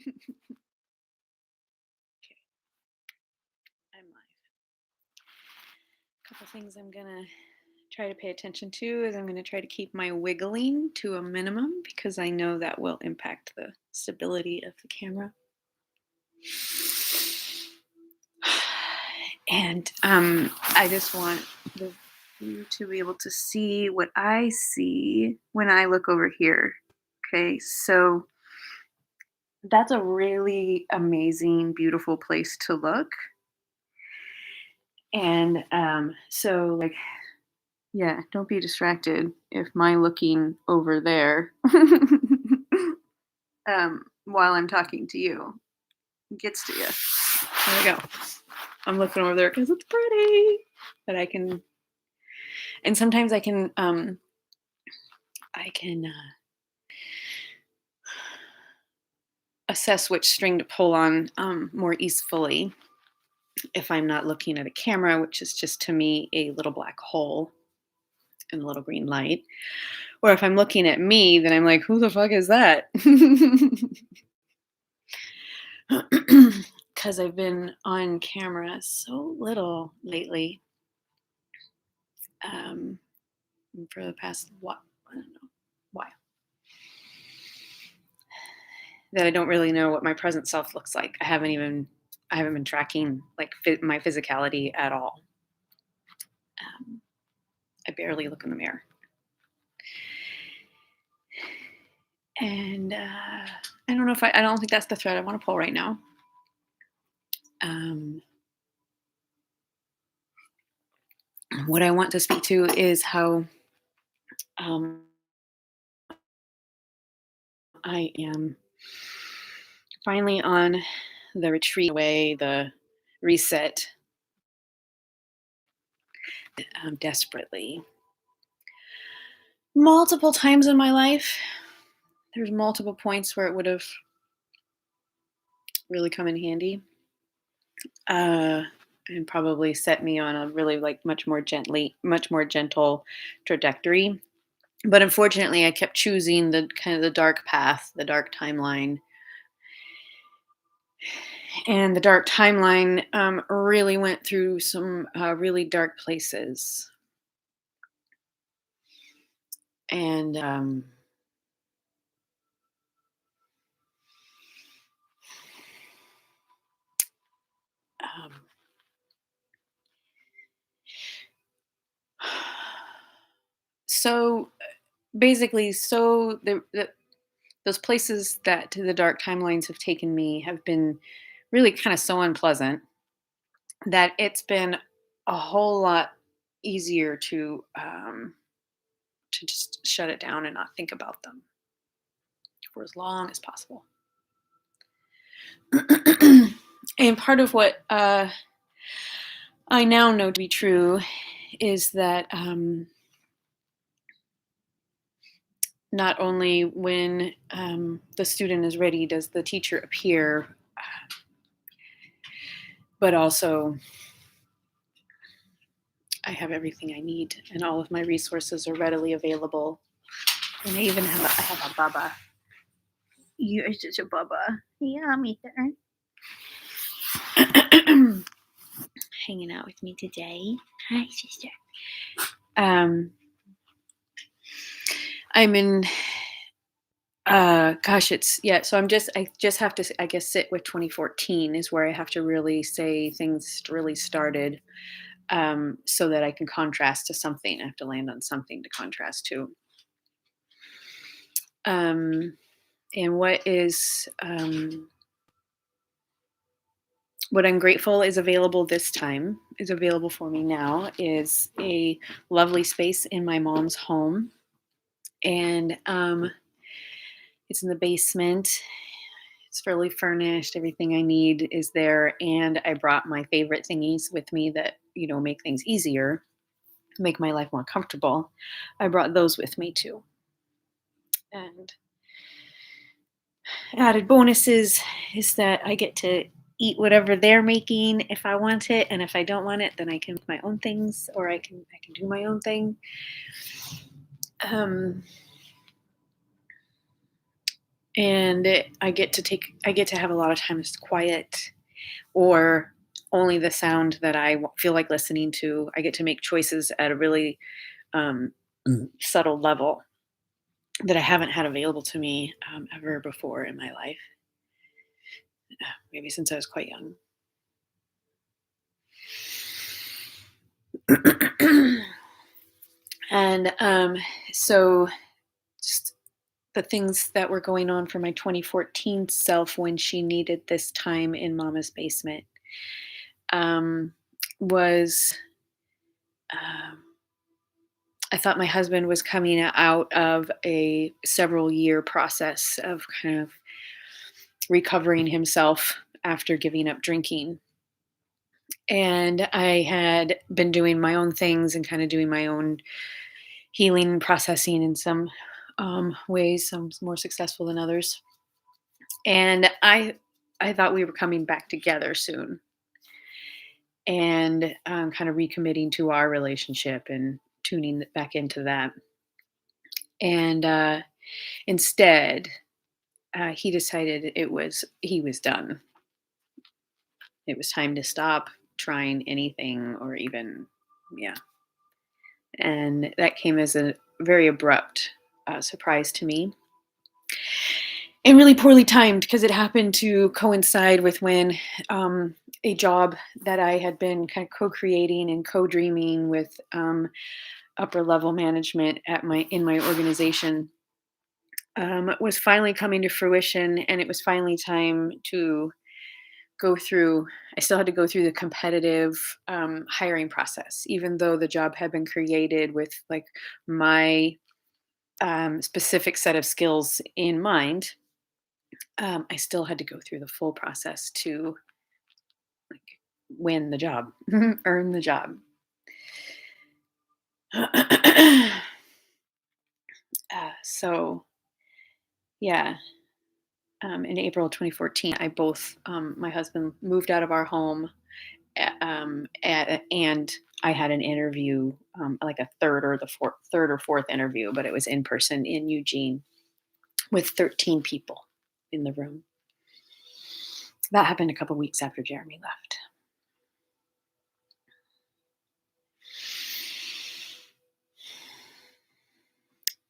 Okay, I'm live. A couple things I'm gonna try to pay attention to is I'm gonna try to keep my wiggling to a minimum because I know that will impact the stability of the camera. And I just want you to be able to see what I see when I look over here. Okay, so that's a really amazing, beautiful place to look. And so, like, yeah, don't be distracted if my looking over there while I'm talking to you gets to you. There we go. I'm looking over there because it's pretty. But I can, and sometimes I can assess which string to pull on more easily if I'm not looking at a camera, which is just to me a little black hole and a little green light. Or if I'm looking at me, then I'm like, who the fuck is that? Because I've been on camera so little lately for the past, I don't know, while, that I don't really know what my present self looks like. I haven't been tracking like my physicality at all. I barely look in the mirror. And I don't know if I don't think that's the thread I want to pull right now. What I want to speak to is how I am finally on the retreat away, the reset desperately. Multiple times in my life, there's multiple points where it would have really come in handy. And probably set me on a really much more gentle trajectory. But unfortunately, I kept choosing the kind of the dark path, the dark timeline. And the dark timeline really went through some really dark places. And so basically, those places that the dark timelines have taken me have been really kind of so unpleasant that it's been a whole lot easier to just shut it down and not think about them for as long as possible. And part of what I now know to be true is that not only when the student is ready does the teacher appear, but also I have everything I need and all of my resources are readily available. And I even have I have a Bubba. You're such a Bubba. Yeah, me there. Hanging out with me today. Hi, sister. I'm in so I just have to, I guess, sit with 2014 is where I have to really say things really started, so that I can contrast to something. I have to land on something to contrast to. And what I'm grateful is available this time, is available for me now, is a lovely space in my mom's home. And it's in the basement. It's fairly furnished. Everything I need is there. And I brought my favorite thingies with me that, make things easier, make my life more comfortable. I brought those with me too. And added bonuses is that I get to eat whatever they're making if I want it. And if I don't want it, then I can make my own things, or I can do my own thing. And I get to have a lot of times quiet, or only the sound that I feel like listening to. I get to make choices at a really um, subtle level that I haven't had available to me ever before in my life, maybe since I was quite young. And so just the things that were going on for my 2014 self when she needed this time in mama's basement um, was um, I thought my husband was coming out of a several year process of kind of recovering himself after giving up drinking. And I had been doing my own things and kind of doing my own healing and processing in some ways, some more successful than others. And I thought we were coming back together soon, and kind of recommitting to our relationship and tuning back into that. And instead, he decided he was done. It was time to stop trying anything, or even, yeah. And that came as a very abrupt surprise to me, and really poorly timed because it happened to coincide with when a job that I had been kind of co-creating and co-dreaming with upper level management in my organization was finally coming to fruition, and it was finally time to go through. I still had to go through the competitive hiring process, even though the job had been created with like my specific set of skills in mind. I still had to go through the full process to like win the job, earn the job. So yeah, in April 2014, my husband moved out of our home, and I had an interview, like a third or fourth interview, but it was in person in Eugene with 13 people in the room. That happened a couple weeks after Jeremy left.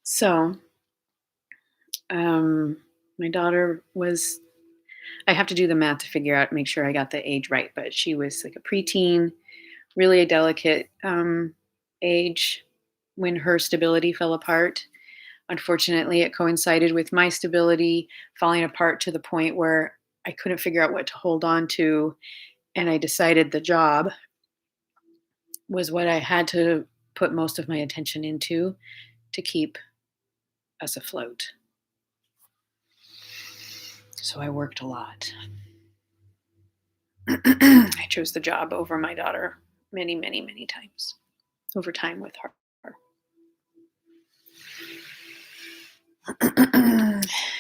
So, my daughter was, I have to do the math to figure out, make sure I got the age right, but she was like a preteen, really a delicate age when her stability fell apart. Unfortunately, it coincided with my stability falling apart to the point where I couldn't figure out what to hold on to. And I decided the job was what I had to put most of my attention into to keep us afloat. So I worked a lot. I chose the job over my daughter many, many, many times over time with her.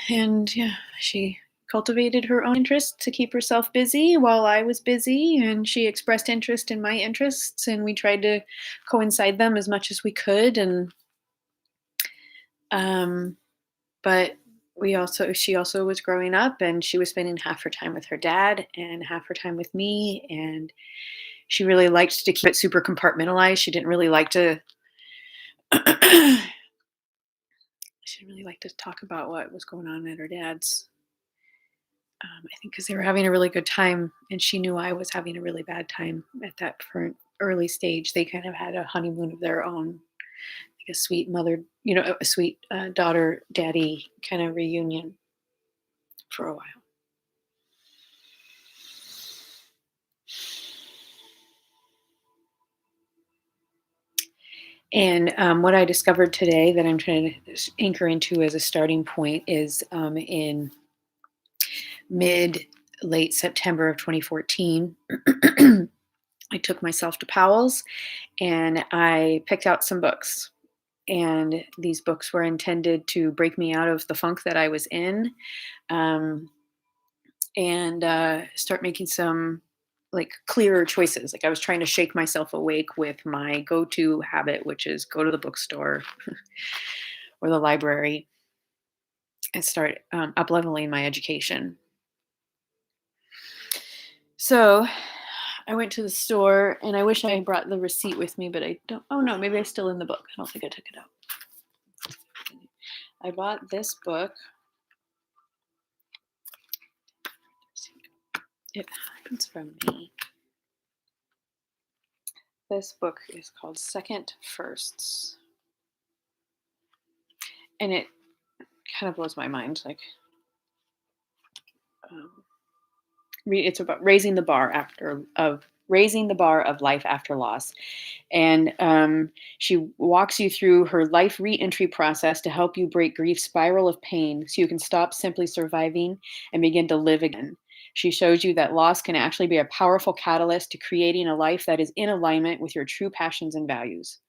And yeah, she cultivated her own interests to keep herself busy while I was busy, and she expressed interest in my interests, and we tried to coincide them as much as we could. And but she also was growing up, and she was spending half her time with her dad and half her time with me, and she really liked to keep it super compartmentalized. She didn't really like to she didn't really like to talk about what was going on at her dad's. I think because they were having a really good time, and she knew I was having a really bad time at that current early stage. They kind of had a honeymoon of their own, like a sweet mother, a sweet daughter daddy kind of reunion for a while. And what I discovered today that I'm trying to anchor into as a starting point is in mid late September of 2014. I took myself to Powell's and I picked out some books. And these books were intended to break me out of the funk that I was in, and start making some like clearer choices. Like I was trying to shake myself awake with my go-to habit, which is go to the bookstore or the library and start up-leveling my education. So I went to the store, and I wish I brought the receipt with me, but I don't. Oh no, maybe it's still in the book. I don't think I took it out. I bought this book. It hides from me. This book is called Second Firsts. And it kind of blows my mind. Like, um, it's about raising the bar of life after loss. And she walks you through her life re-entry process to help you break grief's spiral of pain so you can stop simply surviving and begin to live again. She shows you that loss can actually be a powerful catalyst to creating a life that is in alignment with your true passions and values.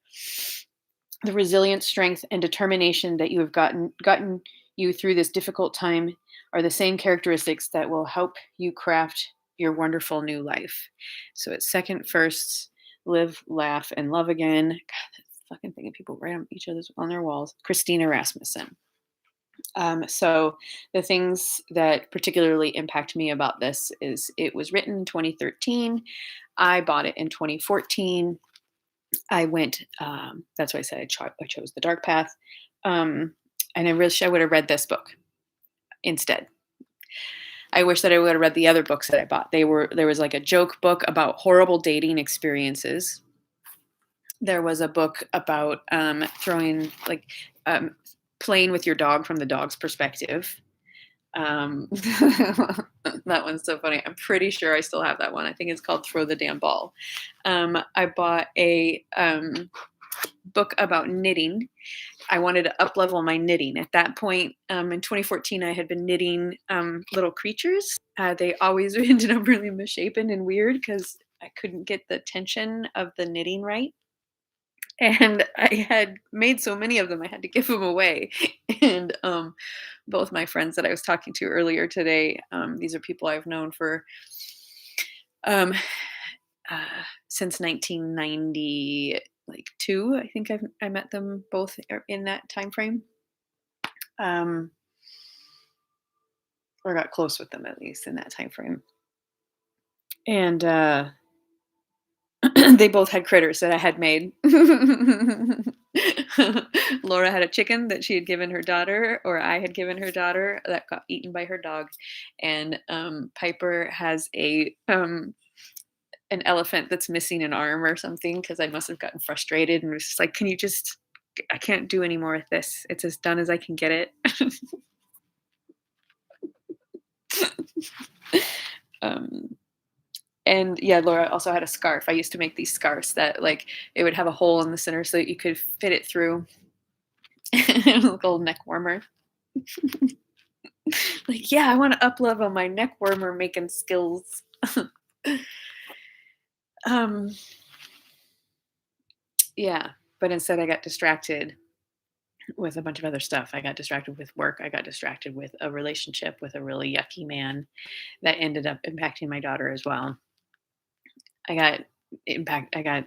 The resilience, strength, and determination that you have gotten you through this difficult time are the same characteristics that will help you craft your wonderful new life. So it's second firsts, live, laugh, and love again. God, that fucking thing that people write on each other's on their walls. Christina Rasmussen. So the things that particularly impact me about this is it was written in 2013. I bought it in 2014. I went, that's why I said I chose the dark path. And I wish I would have read this book instead. I wish that I would have read the other books that I bought. There was like a joke book about horrible dating experiences. There was a book about throwing like playing with your dog from the dog's perspective. That one's so funny. I'm pretty sure I still have that one. I think it's called Throw the Damn Ball. I bought a book about knitting. I wanted to up-level my knitting. At that point, in 2014, I had been knitting little creatures. They always ended up really misshapen and weird because I couldn't get the tension of the knitting right. And I had made so many of them, I had to give them away. And both my friends that I was talking to earlier today, these are people I've known for um, since 1990, like two. I think I met them both in that time frame, or got close with them at least in that time frame. And they both had critters that I had made. Laura had a chicken that she had given her daughter, or I had given her daughter, that got eaten by her dog. And Piper has an elephant that's missing an arm or something because I must have gotten frustrated and was just like, can you just, I can't do any more with this. It's as done as I can get it. um, and yeah, Laura also had a scarf. I used to make these scarves that like it would have a hole in the center so that you could fit it through. Like a little neck warmer. Like, yeah, I want to up level my neck warmer making skills. um, yeah, but instead I got distracted with a bunch of other stuff. I got distracted with work. I got distracted with a relationship with a really yucky man that ended up impacting my daughter as well. I got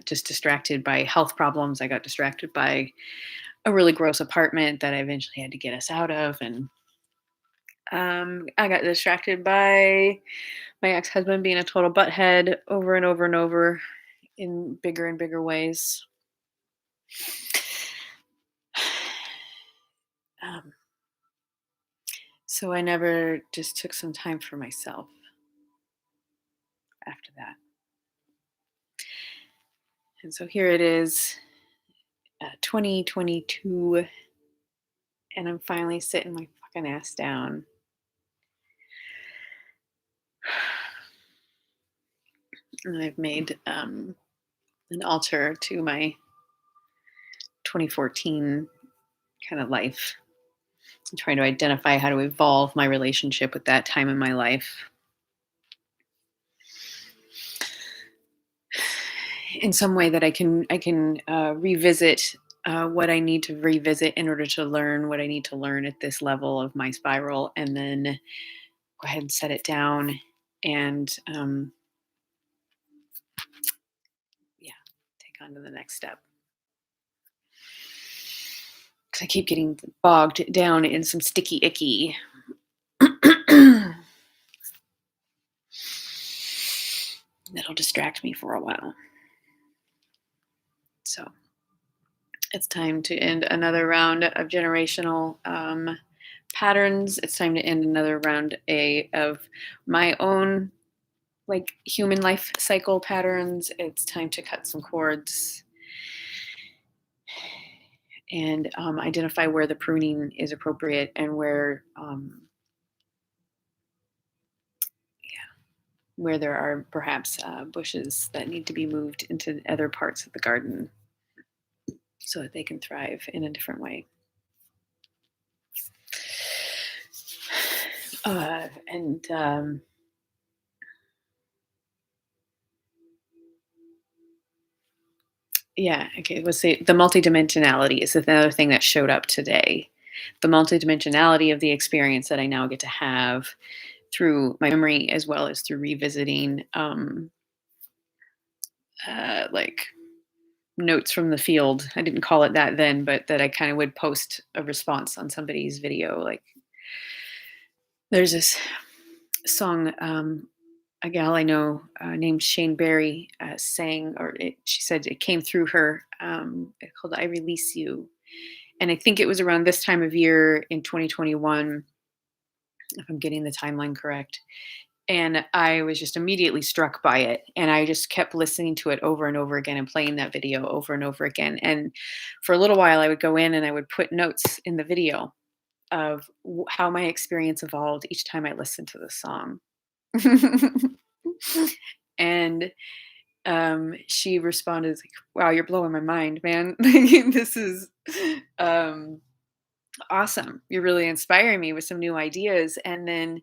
just distracted by health problems. I got distracted by a really gross apartment that I eventually had to get us out of. And I got distracted by my ex-husband being a total butthead over and over and over in bigger and bigger ways. Um, so I never just took some time for myself after that. And so here it is, 2022, and I'm finally sitting my fucking ass down. And I've made an altar to my 2014 kind of life. I'm trying to identify how to evolve my relationship with that time in my life in some way that I can revisit what I need to revisit in order to learn what I need to learn at this level of my spiral, and then go ahead and set it down and yeah, take on to the next step. because I keep getting bogged down in some sticky icky. That'll distract me for a while. So it's time to end another round of generational patterns. It's time to end another round of my own like human life cycle patterns. It's time to cut some cords and identify where the pruning is appropriate and where there are perhaps bushes that need to be moved into other parts of the garden so that they can thrive in a different way. Yeah, okay, let's say the multidimensionality is another thing that showed up today. The multidimensionality of the experience that I now get to have through my memory as well as through revisiting like notes from the field. I didn't call it that then, but that I kind of would post a response on somebody's video. Like there's this song a gal I know named Shayne sang, she said it came through her, called "I Release You," and I think it was around this time of year in 2021, if I'm getting the timeline correct. And I was just immediately struck by it, and I just kept listening to it over and over again and playing that video over and over again. And for a little while, I would go in and I would put notes in the video of how my experience evolved each time I listened to the song. And she responded like, "Wow, you're blowing my mind, man. This is awesome. You're really inspiring me with some new ideas." And then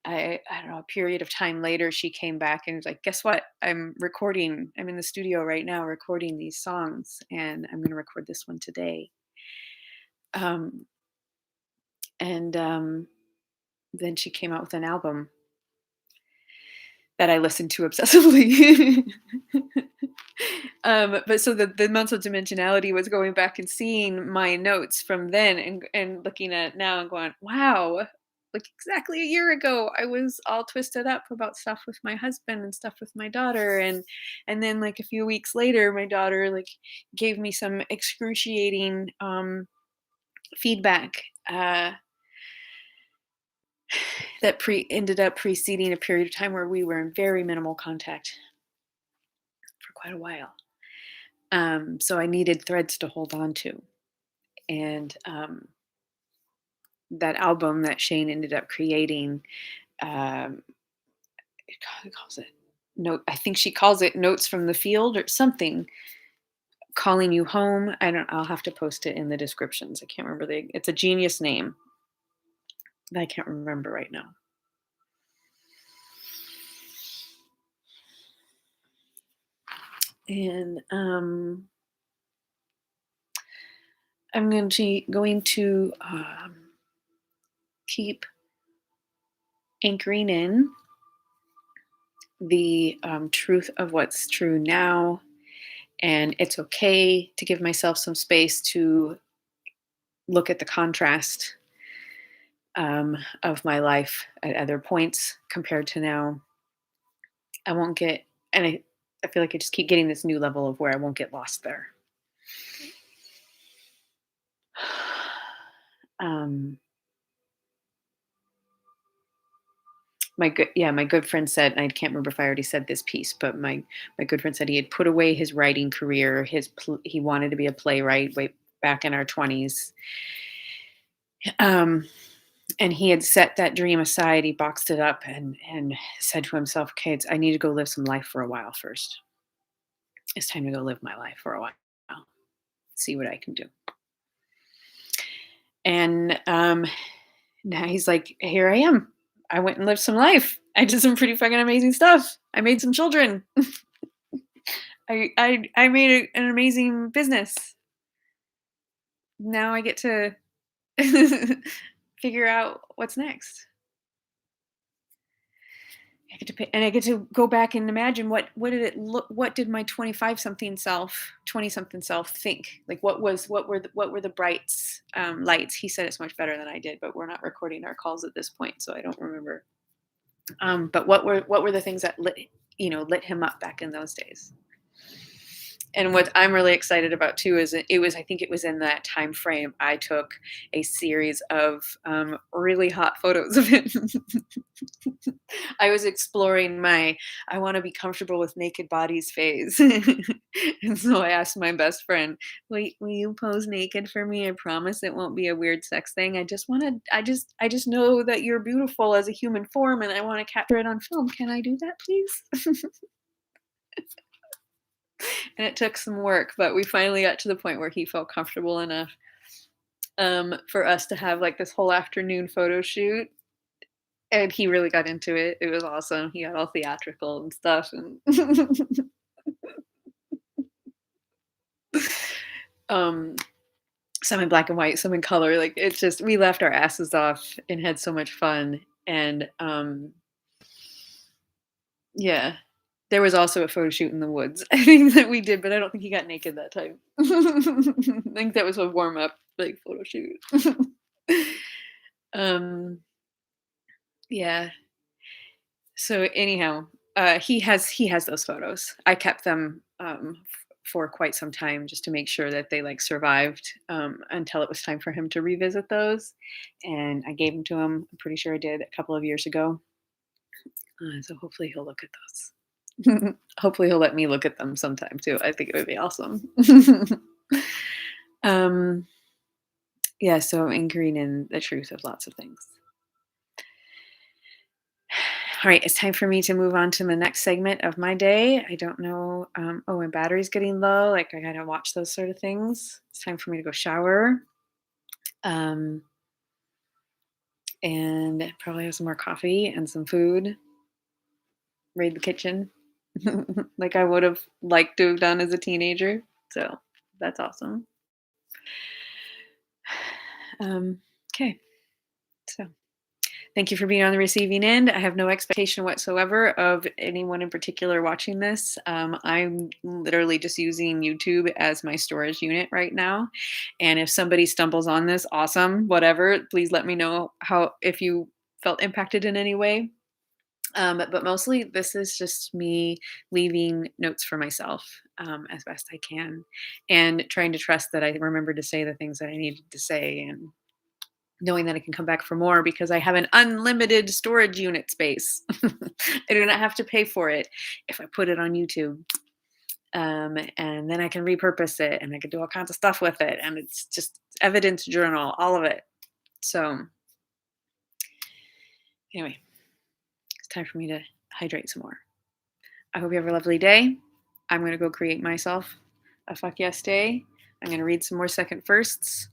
I don't know, a period of time later, she came back and was like, "Guess what? I'm in the studio right now recording these songs, and I'm going to record this one today." Um, and Then she came out with an album that I listened to obsessively. But so the mental dimensionality was going back and seeing my notes from then and looking at it now and going, wow, like exactly a year ago, I was all twisted up about stuff with my husband and stuff with my daughter. And then like a few weeks later, my daughter like gave me some excruciating feedback that ended up preceding a period of time where we were in very minimal contact for quite a while. So I needed threads to hold on to. And that album that Shayne ended up creating, um, it calls it I think she calls it Notes from the Field or something. Calling You Home. I'll have to post it in the descriptions. I can't remember it's a genius name that I can't remember right now. And I'm going to keep anchoring in the truth of what's true now. And it's okay to give myself some space to look at the contrast of my life at other points compared to now. I won't get, and I feel like I just keep getting this new level of where I won't get lost there. My good friend said, and I can't remember if I already said this piece, but my good friend said he had put away his writing career. He wanted to be a playwright way back in our 20s. And he had set that dream aside. He boxed it up and said to himself, "Okay, I need to go live some life for a while first. It's time to go live my life for a while. See what I can do." And now he's like, "Here I am. I went and lived some life. I did some pretty fucking amazing stuff. I made some children. I made an amazing business. Now I get to figure out what's next." get to pay, and I get to go back and imagine what did it look, what did my 25 something self, 20 something self think? Like what were the brights, lights? He said it's much better than I did, but we're not recording our calls at this point, so I don't remember. But what were the things that lit him up back in those days? And what I'm really excited about too is I think it was in that time frame I took a series of really hot photos of him. I was exploring my I want to be comfortable with naked bodies phase. And so I asked my best friend, "Wait, will you pose naked for me? I promise it won't be a weird sex thing. I just want to I just know that you're beautiful as a human form and I want to capture it on film. Can I do that, please?" And it took some work, but we finally got to the point where he felt comfortable enough for us to have like this whole afternoon photo shoot. And he really got into it. It was awesome. He got all theatrical and stuff. And um, some in black and white, some in color. Like it's just, we laughed our asses off and had so much fun. And yeah, there was also a photo shoot in the woods, I think that we did, but I don't think he got naked that time. I think that was a warm up like photo shoot. um, yeah. So anyhow, he has those photos. I kept them for quite some time just to make sure that they like survived until it was time for him to revisit those, and I gave them to him. I'm pretty sure I did a couple of years ago. So hopefully he'll look at those. Hopefully he'll let me look at them sometime too. I think it would be awesome. um, yeah, so I'm anchoring in the truth of lots of things. All right, it's time for me to move on to the next segment of my day. I don't know. Oh, my battery's getting low. Like I gotta watch those sort of things. It's time for me to go shower. And probably have some more coffee and some food. Raid the kitchen like I would have liked to have done as a teenager. So that's awesome. Okay, so thank you for being on the receiving end. I have no expectation whatsoever of anyone in particular watching this. I'm literally just using YouTube as my storage unit right now. And if somebody stumbles on this, awesome, whatever, please let me know if you felt impacted in any way. But mostly this is just me leaving notes for myself as best I can and trying to trust that I remember to say the things that I needed to say, and knowing that I can come back for more because I have an unlimited storage unit space. I do not have to pay for it if I put it on YouTube. And then I can repurpose it and I can do all kinds of stuff with it. And it's just evidence journal, all of it. So anyway, it's time for me to hydrate some more. I hope you have a lovely day. I'm going to go create myself a fuck yes day. I'm going to read some more second firsts.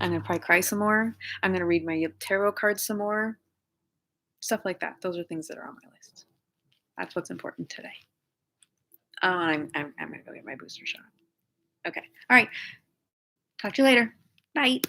I'm going to probably cry some more. I'm going to read my tarot cards some more. Stuff like that. Those are things that are on my list. That's what's important today. I'm going to go get my booster shot. Okay. All right. Talk to you later. Bye.